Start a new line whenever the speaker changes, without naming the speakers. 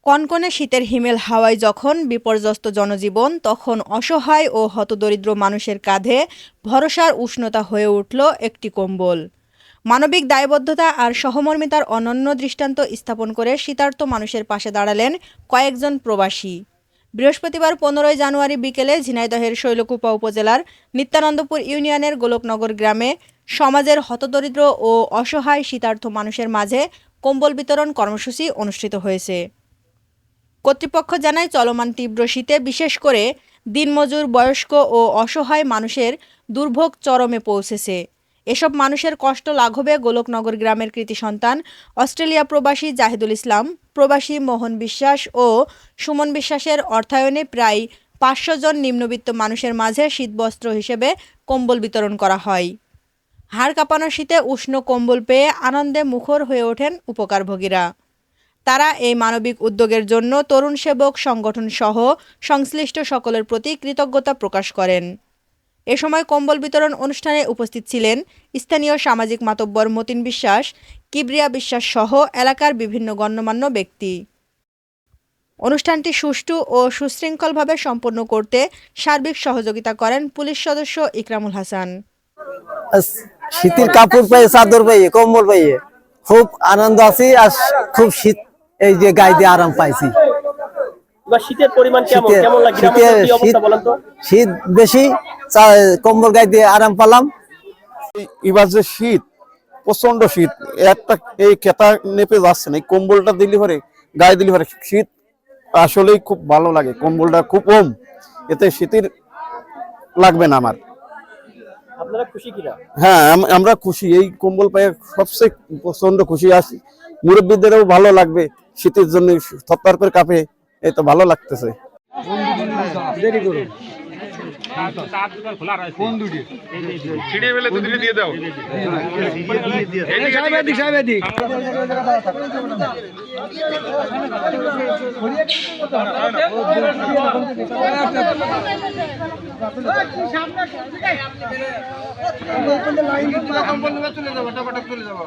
কনকনে শীতের হিমেল হাওয়ায় যখন বিপর্যস্ত জনজীবন, তখন অসহায় ও হতদরিদ্র মানুষের কাঁধে ভরসার উষ্ণতা হয়ে উঠল একটি কম্বল। মানবিক দায়বদ্ধতা আর সহমর্মিতার অনন্য দৃষ্টান্ত স্থাপন করে শীতার্ত মানুষের পাশে দাঁড়ালেন কয়েকজন প্রবাসী। বৃহস্পতিবার 15 জানুয়ারি বিকেলে ঝিনাইদহের শৈলকুপা উপজেলার নিত্যানন্দপুর ইউনিয়নের গোলকনগর গ্রামে সমাজের হতদরিদ্র ও অসহায় শীতার্ত মানুষের মাঝে কম্বল বিতরণ কর্মসূচি অনুষ্ঠিত হয়েছে। কর্তৃপক্ষ জানায়, চলমান তীব্র শীতে বিশেষ করে দিনমজুর, বয়স্ক ও অসহায় মানুষের দুর্ভোগ চরমে পৌঁছেছে। এসব মানুষের কষ্ট লাঘবে গোলকনগর গ্রামের কৃতি সন্তান অস্ট্রেলিয়া প্রবাসী জাহিদুল ইসলাম, প্রবাসী মোহন বিশ্বাস ও সুমন বিশ্বাসের অর্থায়নে প্রায় 500 জন নিম্নবিত্ত মানুষের মাঝে শীতবস্ত্র হিসেবে কম্বল বিতরণ করা হয়। হাড় কাঁপানো শীতে উষ্ণ কম্বল পেয়ে আনন্দে মুখর হয়ে ওঠেন উপকারভোগীরা। তারা এই মানবিক উদ্যোগের জন্য তরুণ সেবক সংগঠন সহ সংশ্লিষ্ট সকলের প্রতি কৃতজ্ঞতা প্রকাশ করেন। এ সময় কম্বল বিতরণ অনুষ্ঠানে উপস্থিত ছিলেন স্থানীয় সামাজিক মাতব্বর মতিন বিশ্বাস, কিবরিয়া বিশ্বাস সহ এলাকার বিভিন্ন গণ্যমান্য ব্যক্তি। অনুষ্ঠানটি সুষ্ঠু ও সুশৃঙ্খলভাবে সম্পন্ন করতে সার্বিক সহযোগিতা করেন পুলিশ সদস্য ইকরামুল হাসান।
শীতের কাপড় পাইয়ে, চাদর পাইয়ে, কম্বল পাইয়ে খুব আনন্দ আছি আর খুব শীত এই যে গায়ে দিয়ে আরাম পাইছি।
শীতের পরিমাণ কেমন কেমন লাগে এই অবস্থা বলেন তো?
শীত বেশি, কম্বল গায়ে দিয়ে আরাম পেলাম।
এবার যে শীত, প্রচন্ড শীত, একটা এই কেতা নেপে যাচ্ছে না। এই কম্বলটা দিলে পরে, গায়ে দিলে পরে শীত আসলেই খুব ভালো লাগে। কম্বলটা খুব কম, এতে শীতের লাগবে না আমার।
আপনারা খুশি কিনা?
হ্যাঁ, আমরা খুশি। এই কম্বল পায়ে সবচেয়ে প্রচন্ড খুশি আছি। মুরব্বীদেরও ভালো লাগবে, শীতের জন্য থরথর করে কাঁপে, এই তো ভালো লাগতেছে।
চলে যাবো।